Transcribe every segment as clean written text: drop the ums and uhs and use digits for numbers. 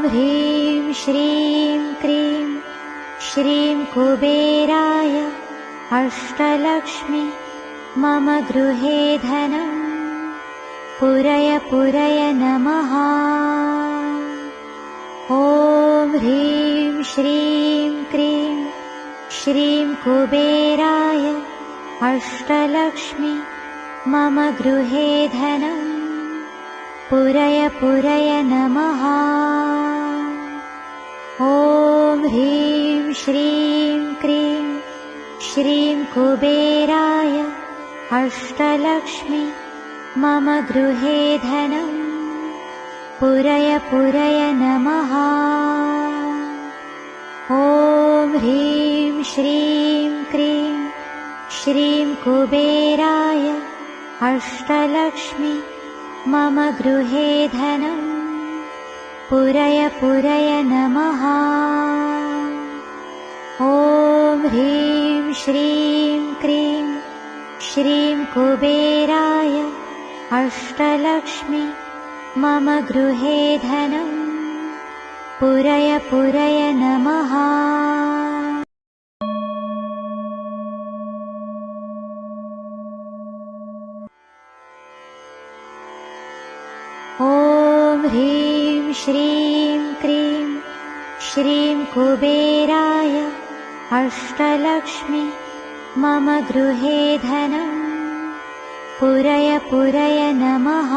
ह्रीं श्रीं क्रीं श्रीं कुबेराय अष्टलक्ष्मी मम गृहे धनम् पुरय पुरय नमः। ॐ ह्रीं श्रीं क्रीं श्रीं कुबेराय अष्टलक्ष्मी मम गृहे धनम् पुरय पुरय नमः। ॐ ह्रीं श्रीं क्रीं श्रीं कुबेराय अष्टलक्ष्मी मम गृहे धनम् पुरय पुरय नमः। ॐ ह्रीं श्रीं क्रीं श्रीं कुबेराय अष्टलक्ष्मी मम गृहे धनम् पुरय पुरय नमः। ॐ ह्रीं श्रीं क्रीं श्रीं कुबेराय अष्टलक्ष्मी मम गृहे धनम् पुरय पुरय नमः। ॐ ह्रीं श्रीं क्रीं श्रीं कुबेराय अष्टलक्ष्मी मम गृहे धनम् पुरय पुरय नमः।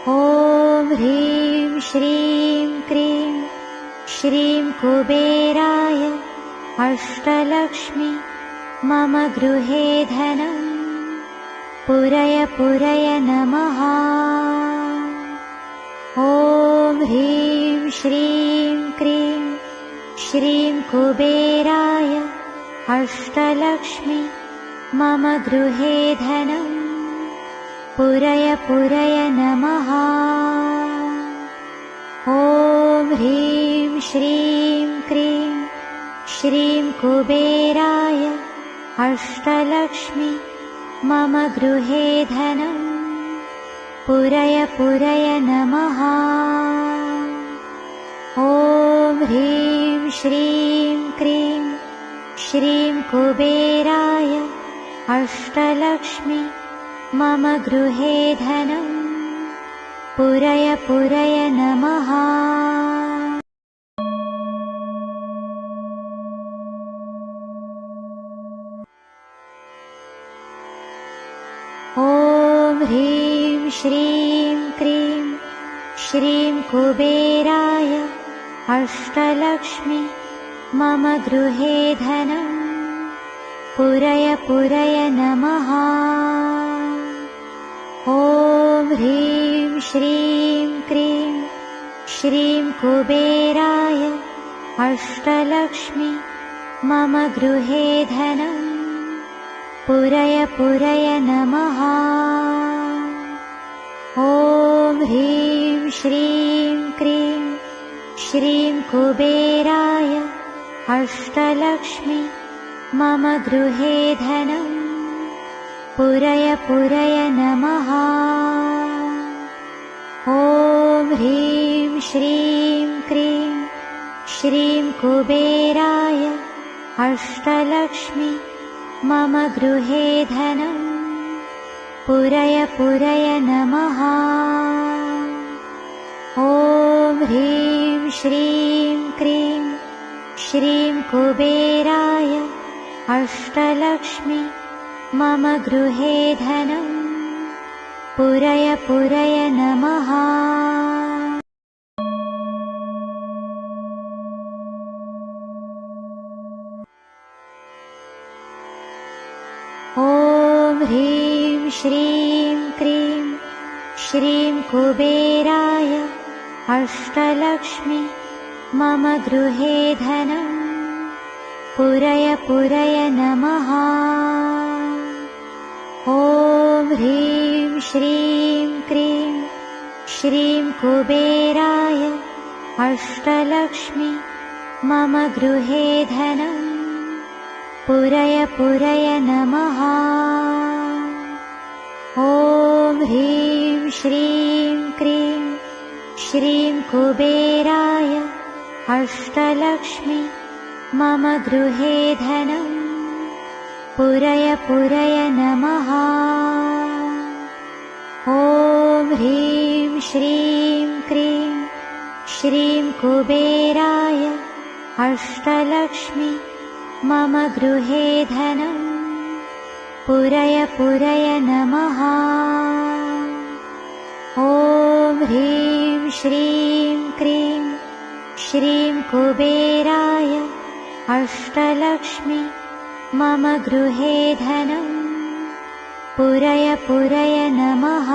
ॐ ह्रीं श्रीं क्रीं श्रीं कुबेराय अष्टलक्ष्मी मम गृहे धनम् पुरय पुरय नमः। ॐ ह्रीं श्रीं क्रीं श्रीं कुबेराय अष्टलक्ष्मी मम गृहे धनम् पुरय पुरय नमः। ॐ ह्रीं श्रीं क्रीं श्रीं कुबेराय अष्टलक्ष्मी मम गृहे धनम् पुरय पुरय नमः। ॐ ह्रीं श्रीं क्रीं श्रीं कुबेराय अष्टलक्ष्मी मम गृहे धनम् पुरय पुरय नमः। ॐ ह्रीं श्रीं क्रीं श्रीं कुबेराय अष्टलक्ष्मी मम गृहे धनम् पुरय पुरय नमः। ॐ ह्रीं श्रीं क्रीं श्रीं कुबेराय अष्टलक्ष्मी मम गृहे धनम् पुरय पुरय नमः। ॐ ह्रीं श्रीं क्रीं श्रीं कुबेराय अष्टलक्ष्मी मम गृहे धनम् पुरय पुरय नमः। ॐ ह्रीं श्रीं क्रीं श्रीं कुबेराय अष्टलक्ष्मी मम गृहे धनम् पुरय पुरय नमः। ॐ ह्रीं श्रीं क्रीं श्रीं कुबेराय अष्टलक्ष्मी मम गृहे धनम् पुरय पुरय नमः। ॐ ह्रीं श्रीं क्रीं श्रीं कुबेराय अष्टलक्ष्मी मम गृहे धनम् पुरय पुरय नमः। ॐ ह्रीं श्रीं क्रीं श्रीं कुबेराय अष्टलक्ष्मी मम गृहे धनम् पुरय पुरय नमः। ॐ ह्रीं श्रीं क्रीं श्रीं कुबेराय अष्टलक्ष्मी मम गृहे धनम् पुरय पुरय नमः। ॐ ह्रीं श्रीं क्रीं श्रीं कुबेराय अष्टलक्ष्मी मम गृहे धनम् पुरय पुरय नमः। ॐ ह्रीं श्रीं क्रीं श्रीं कुबेराय अष्टलक्ष्मी मम गृहे धनम् पुरय पुरय नमः।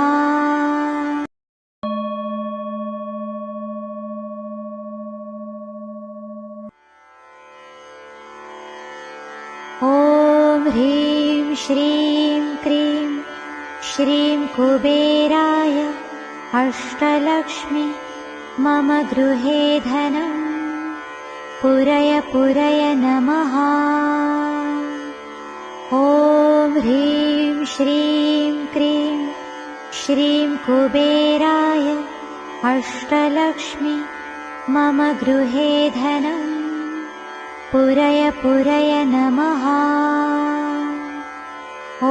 ॐ ह्रीं श्रीं क्रीं श्रीं कुबेराय अष्टलक्ष्मी मम गृहे धनम् पुरय पुरय नमः। ॐ ह्रीं श्रीं क्रीं श्रीं कुबेराय अष्टलक्ष्मी मम गृहे धनम् पुरय पुरय नमः।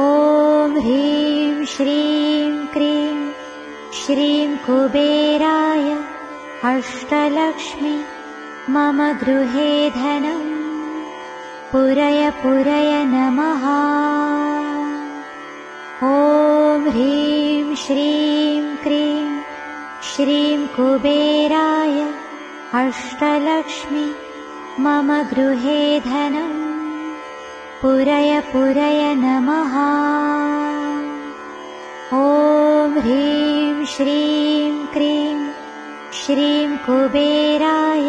ॐ ह्रीं श्रीं क्रीं श्रीं कुबेराय अष्टलक्ष्मी मम गृहे धनम् पुरय पुरय नमः। ॐ ह्रीं श्रीं क्रीं श्रीं कुबेराय अष्टलक्ष्मी मम गृहे धनम् पुरय पुरय नमः। ॐ ह्रीं श्रीं क्रीं श्रीं कुबेराय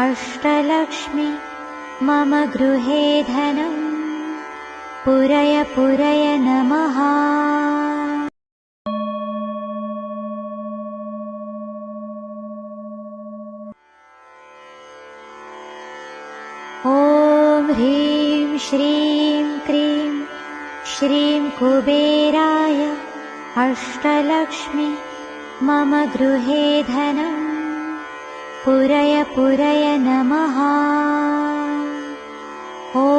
अष्टलक्ष्मी मम गृहे धनम् पुरय पुरय नमः। ॐ ह्रीं श्रीं क्रीं श्रीं कुबेराय अष्टलक्ष्मी मम गृहे धनम् पुरय पुरय नमः।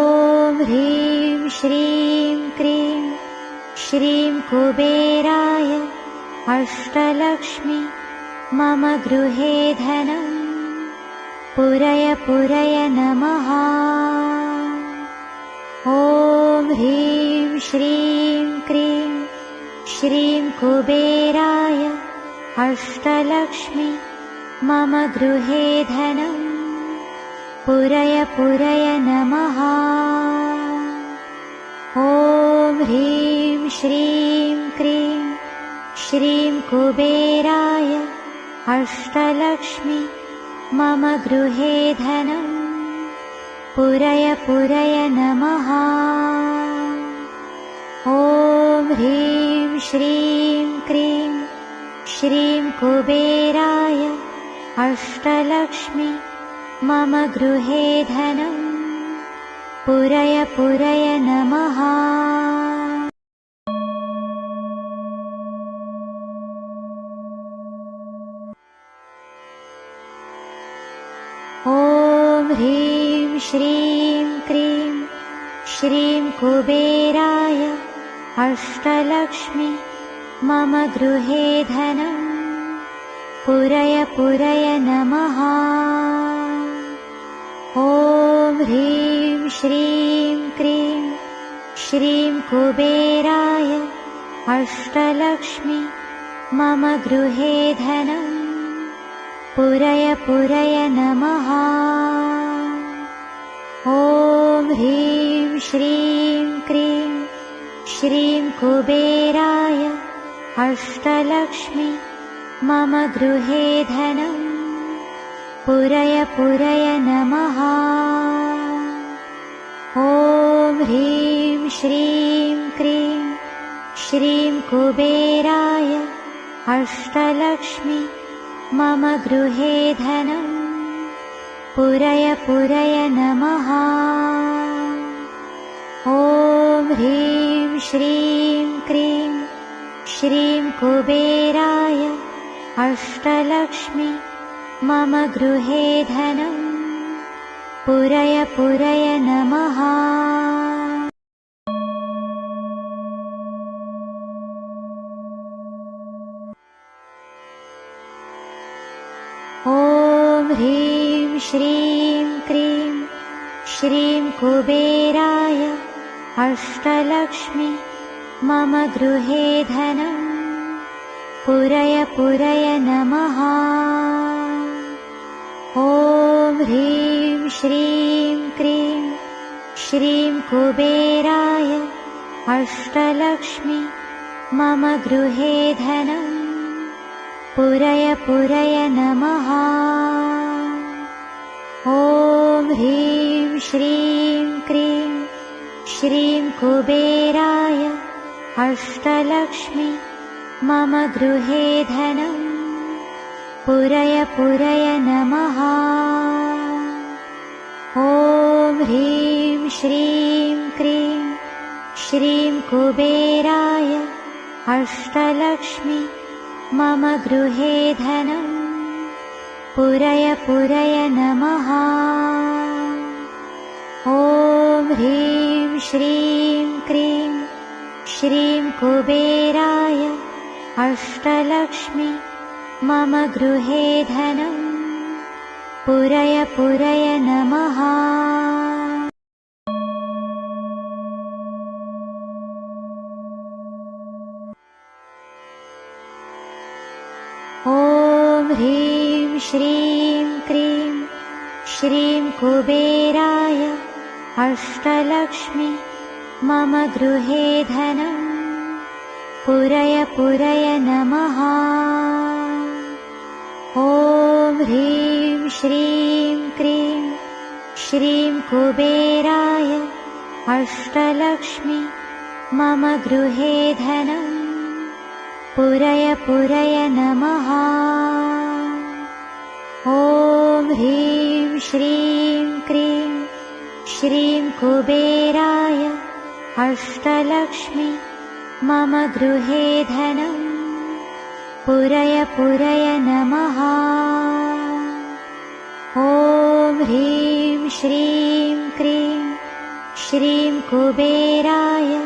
ॐ ह्रीं श्रीं क्रीं श्रीं कुबेराय अष्टलक्ष्मी मम गृहे धनम् पुरय पुरय नमः। ॐ ह्रीं श्रीं क्रीं श्रीं कुबेराय अष्टलक्ष्मी मम गृहे धनम् पुरय पुरय नमः। ॐ ह्रीं श्रीं क्रीं श्रीं कुबेराय अष्टलक्ष्मी मम गृहे धनम् पुरय पुरय नमः। ॐ ह्रीं श्रीं क्रीं श्रीं कुबेराय अष्टलक्ष्मी मम गृहे धनम् पुरय पुरय नमः। ॐ ह्रीं श्रीं क्रीं श्रीं कुबेराय अष्टलक्ष्मी मम गृहे धनम् पुरय पुरय नमः। ॐ ह्रीं श्रीं क्रीं श्रीं कुबेराय अष्टलक्ष्मी मम गृहे धनम् पुरय पुरय नमः। ॐ ह्रीं श्रीं क्रीं श्रीं कुबेराय अष्टलक्ष्मी मम गृहे धनम् पुरय पुरय नमः। ॐ ह्रीं श्रीं क्रीं श्रीं कुबेराय अष्टलक्ष्मी मम गृहे धनम् पुरय पुरय नमः। ॐ ह्रीं श्रीं क्रीं श्रीं कुबेराय अष्टलक्ष्मि मम गृहे धनं पुरय पुरय नमः। ॐ ह्रीं श्रीं क्रीं श्रीं कुबेराय अष्टलक्ष्मि मम गृहे धनं पुरय पुरय नमः। ॐ ह्रीं श्रीं क्रीं श्रीं कुबेराय अष्टलक्ष्मि मम गृहे धनं पुरय पुरय नमः। ॐ ह्रीं श्रीं क्रीं श्रीं कुबेराय अष्टलक्ष्मि मम गृहे धनं पुरय पुरय नमः। ॐ ह्रीं श्रीं क्रीं श्रीं कुबेराय अष्टलक्ष्मि मम गृहे धनं पुरय पुरय नमः। ॐ ह्रीं श्रीं क्रीं श्रीं कुबेराय अष्टलक्ष्मि मम गृहे धनं पुरय पुरय नमः। ॐ ह्रीं श्रीं क्रीं श्रीं कुबेराय अष्टलक्ष्मि मम गृहे धनं पुरय पुरय नमः। ॐ ह्रीं श्रीं क्रीं श्रीं कुबेराय अष्टलक्ष्मि मम गृहे धनं पुरय पुरय नमः। ॐ ह्रीं श्रीं क्रीं श्रीं कुबेराय अष्टलक्ष्मि मम गृहे धनं पुरय पुरय नमः। ॐ ह्रीं श्रीं क्रीं श्रीं कुबेराय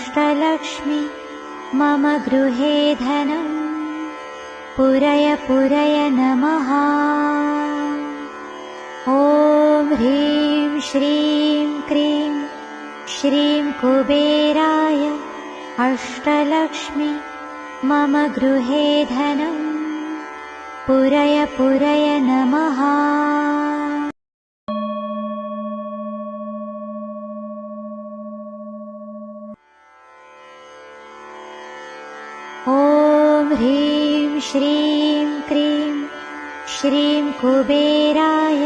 अष्टलक्ष्मि मम गृहे धनं पुरय पुरय नमः। ॐ ह्रीं श्रीं क्रीं श्रीं कुबेराय अष्टलक्ष्मि मम गृहे धनं पुरय पुरय नमः। ॐ ह्रीं श्रीं क्रीं श्रीं कुबेराय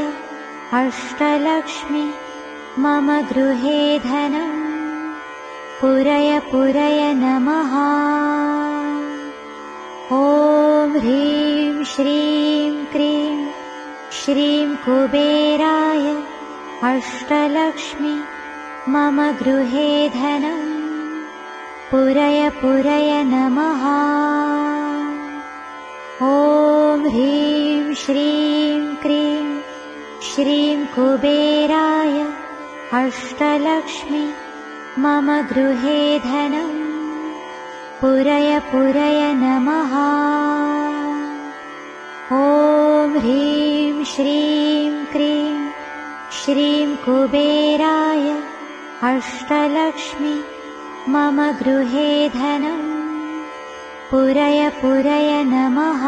अष्टलक्ष्मि मम गृहे धनं पुरय पुरय नमः। ॐ ह्रीं श्रीं क्रीं श्रीं कुबेराय अष्टलक्ष्मि मम गृहे धनं पुरय पुरय नमः। ॐ ह्रीं श्रीं क्रीं श्रीं कुबेराय अष्टलक्ष्मि मम गृहे धनं पुरय पुरय नमः। ॐ ह्रीं श्रीं क्रीं श्रीं कुबेराय अष्टलक्ष्मि मम गृहे धनं पुरय पुरय नमः।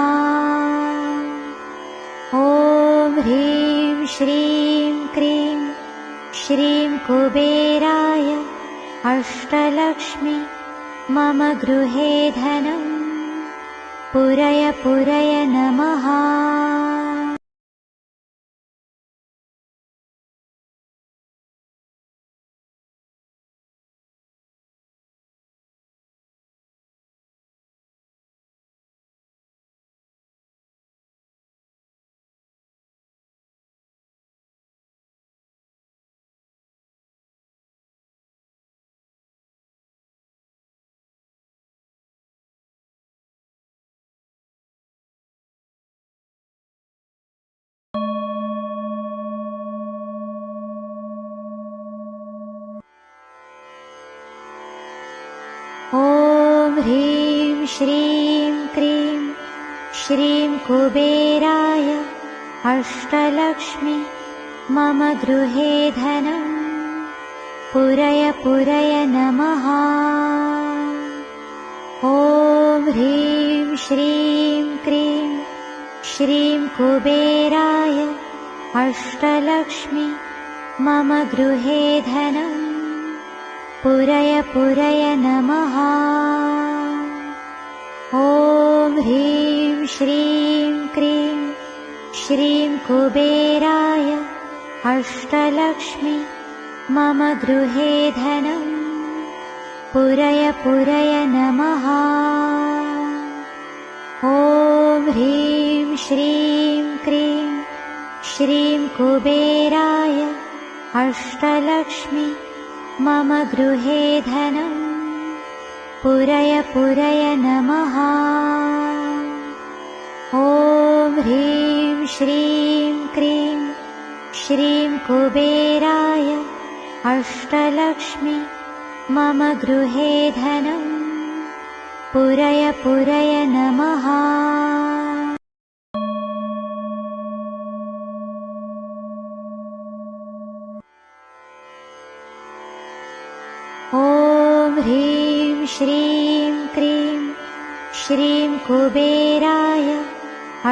ॐ ह्रीं श्रीं क्रीं श्रीं कुबेराय अष्टलक्ष्मि मम गृहे धनं पुरय पुरय नमः। ह्रीं श्रीं क्रीं श्रीं कुबेराय अष्टलक्ष्मी मम गृहे धनं पुरय पुरय नमः। ॐ ह्रीं श्रीं क्रीं श्रीं कुबेराय अष्टलक्ष्मी मम गृहे धनं पुरय पुरय नमः। ॐ ह्रीं श्रीं क्रीं श्रीं कुबेराय अष्टलक्ष्मी मम गृहे धनं पुरय पुरय नमः। ॐ ह्रीं श्रीं क्रीं श्रीं कुबेराय अष्टलक्ष्मी मम गृहे धनं पुरय पुरय नमः। ॐ ह्रीं श्रीं क्रीं श्रीं कुबेराय अष्टलक्ष्मी मम गृहे धनं पुरय पुरय नमः। ॐ ह्रीं श्रीं क्रीं श्रीं कुबेराय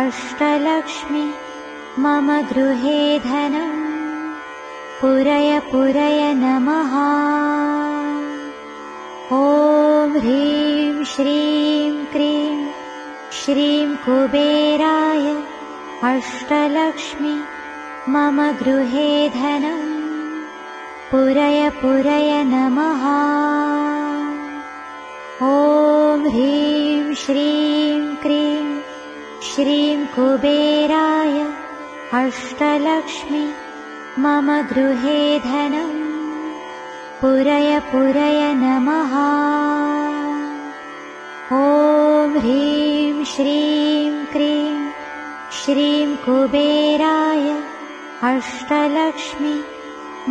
अष्टलक्ष्मी मम गृहे धनं पुरय पुरय नमः। ॐ ह्रीं श्रीं क्रीं श्रीं कुबेराय अष्टलक्ष्मी मम गृहे धनं पुरय पुरय नमः। ॐ ह्रीं श्रीं क्रीं श्रीं कुबेराय अष्टलक्ष्मी मम गृहे धनं पुरय पुरय नमः। ॐ ह्रीं श्रीं क्रीं श्रीं कुबेराय अष्टलक्ष्मी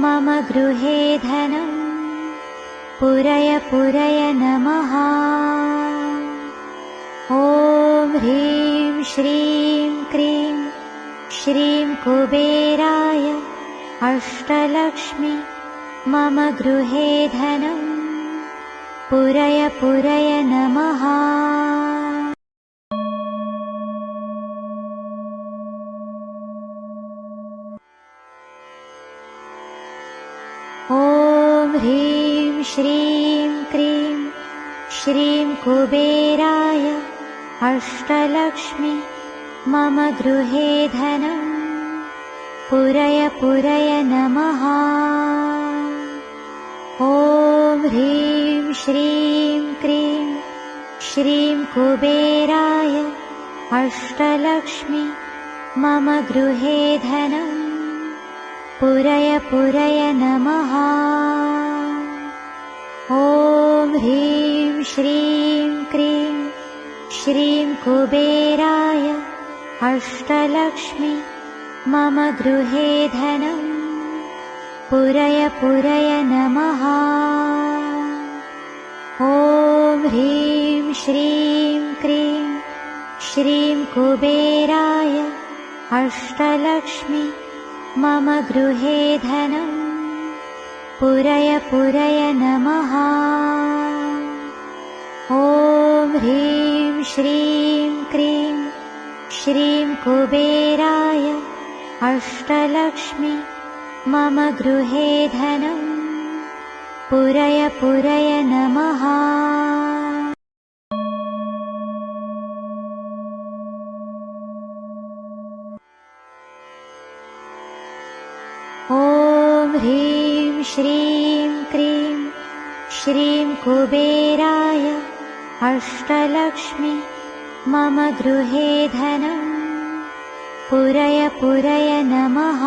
मम गृहे धनं पुरय पुरय नमः। ॐ ह्रीं श्रीं क्रीं श्रीं कुबेराय अष्टलक्ष्मी मम गृहे धनं पुरय पुरय नमः। ॐ ह्रीं श्रीं क्रीं श्रीं कुबेराय अष्टलक्ष्मी मम गृहे धनं पुरय पुरय नमः। ॐ ह्रीं श्रीं क्रीं श्रीं कुबेराय अष्टलक्ष्मी मम गृहे धनं पुरय पुरय नमः। ॐ ह्रीं श्रीं क्रीं श्रीं कुबेराय अष्टलक्ष्मी मम गृहे धनं पुरय पुरय नमः। ॐ ह्रीं श्रीं क्रीं श्रीं कुबेराय अष्टलक्ष्मी मम गृहे धनं पुरय पुरय नमः। ॐ ह्रीं श्रीं क्रीं श्रीं कुबेराय अष्टलक्ष्मी मम गृहे धनं पुरय पुरय नमः। ॐ ह्रीं श्रीं क्रीं श्रीं कुबेराय अष्टलक्ष्मी मम गृहे धनं पुरय पुरय नमः।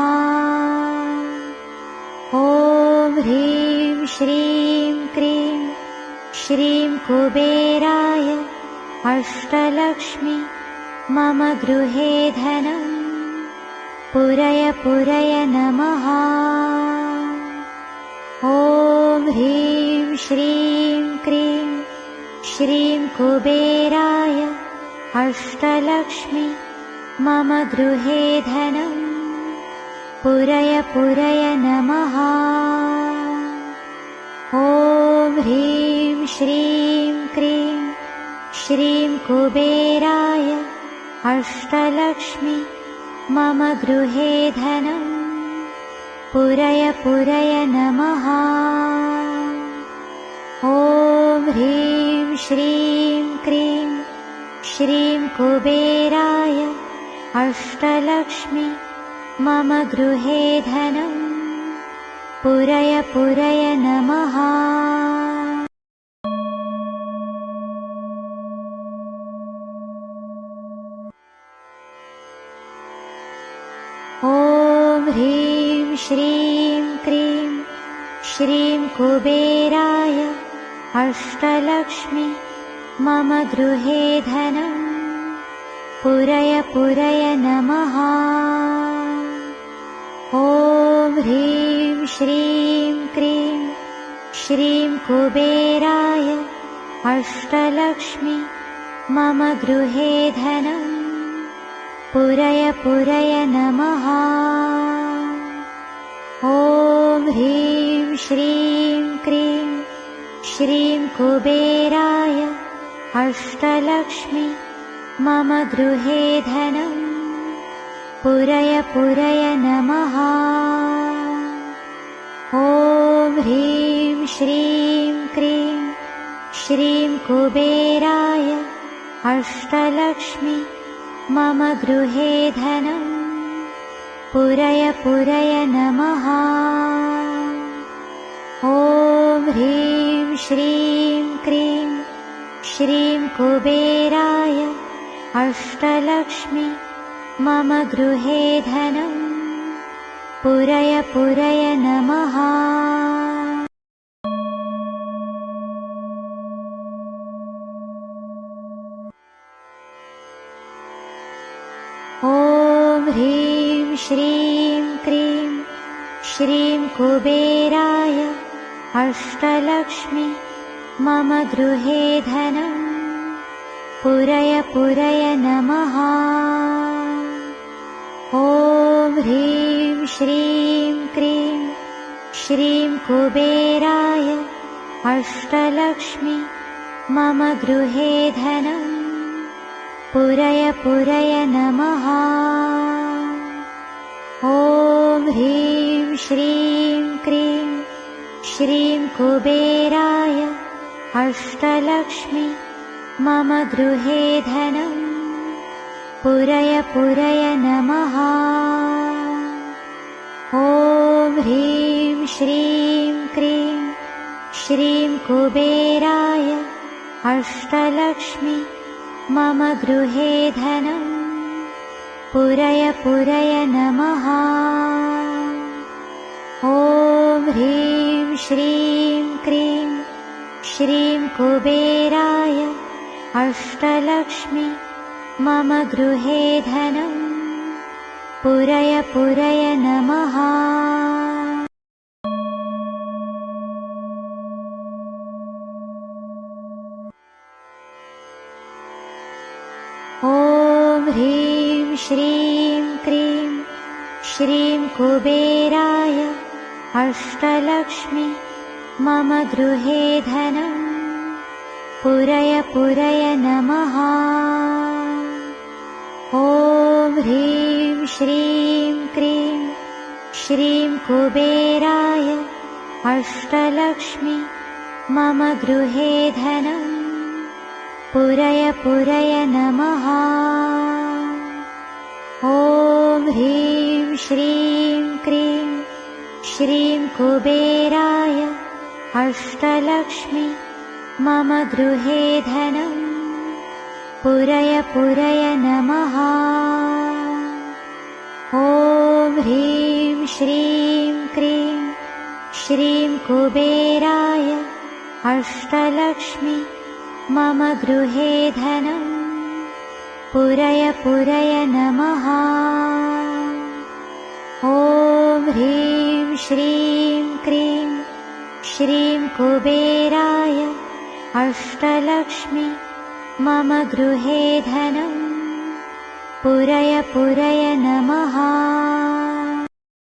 ॐ ह्रीं श्रीं क्रीं श्रीं कुबेराय अष्टलक्ष्मी मम गृहे धनं पुरय पुरय नमः। ॐ ह्रीं श्रीं क्रीं श्रीं कुबेराय अष्टलक्ष्मी मम गृहे धनम् पुरय पुरय नमः। ॐ ह्रीं श्रीं क्रीं श्रीं कुबेराय अष्टलक्ष्मी मम गृहे धनम् पुरय पुरय नमः। ॐ ह्रीं श्रीं क्रीं श्रीं कुबेराय अष्टलक्ष्मी मम गृहे धनम् पुरय पुरय नमः। ॐ ह्रीं श्रीं क्रीं श्रीं कुबेराय अष्टलक्ष्मी मम गृहे धनम् पुरय पुरय नमः। ॐ ह्रीं श्रीं क्रीं श्रीं कुबेराय अष्टलक्ष्मी मम गृहे धनम् पुरय पुरय नमः। ॐ ह्रीं श्रीं क्रीं श्रीं कुबेराय अष्टलक्ष्मी मम गृहे धनम् पुरय पुरय नमः। ॐ ह्रीं श्रीं क्रीं श्रीं कुबेराय अष्टलक्ष्मी मम गृहे धनम् पुरय पुरय नमः। ॐ ह्रीं श्रीं क्रीं श्रीं कुबेराय अष्टलक्ष्मी मम गृहे धनम् पुरय पुरय नमः। ॐ ह्रीं श्रीं क्रीं श्रीं कुबेराय अष्टलक्ष्मी मम गृहे धनम् पुरय पुरय नमः। ॐ ह्रीं श्रीं क्रीं श्रीं कुबेराय अष्टलक्ष्मी मम गृहे धनम् पुरय पुरय नमः। ॐ ह्रीं श्रीं क्रीं श्रीं कुबेराय अष्टलक्ष्मी मम गृहे धनम् पुरय पुरय नमः। ॐ ह्रीं श्रीं क्रीं श्रीं कुबेराय अष्टलक्ष्मी मम गृहे धनम् पुरय पुरय नमः। ॐ ह्रीं श्रीं क्रीं श्रीं कुबेराय अष्टलक्ष्मी मम गृहे धनम् पुरय पुरय नमः। ॐ ह्रीं श्रीं क्रीं श्रीं कुबेराय अष्टलक्ष्मी मम गृहे धनम् पुरय पुरय नमः। ॐ ह्रीं श्रीं क्रीं श्रीं कुबेराय अष्टलक्ष्मी मम गृहे धनम् पुरय पुरय नमः। ॐ ह्रीं श्रीं क्रीं श्रीं कुबेराय अष्टलक्ष्मी मम गृहे धनम् पुरय पुरय नमः। ॐ ह्रीं श्रीं क्रीं श्रीं कुबेराय अष्टलक्ष्मी मम गृहे धनम् पुरय पुरय नमः। ॐ ह्रीं श्रीं क्रीं श्रीं कुबेराय अष्टलक्ष्मी मम गृहे धनं पुरय पुरय नमः।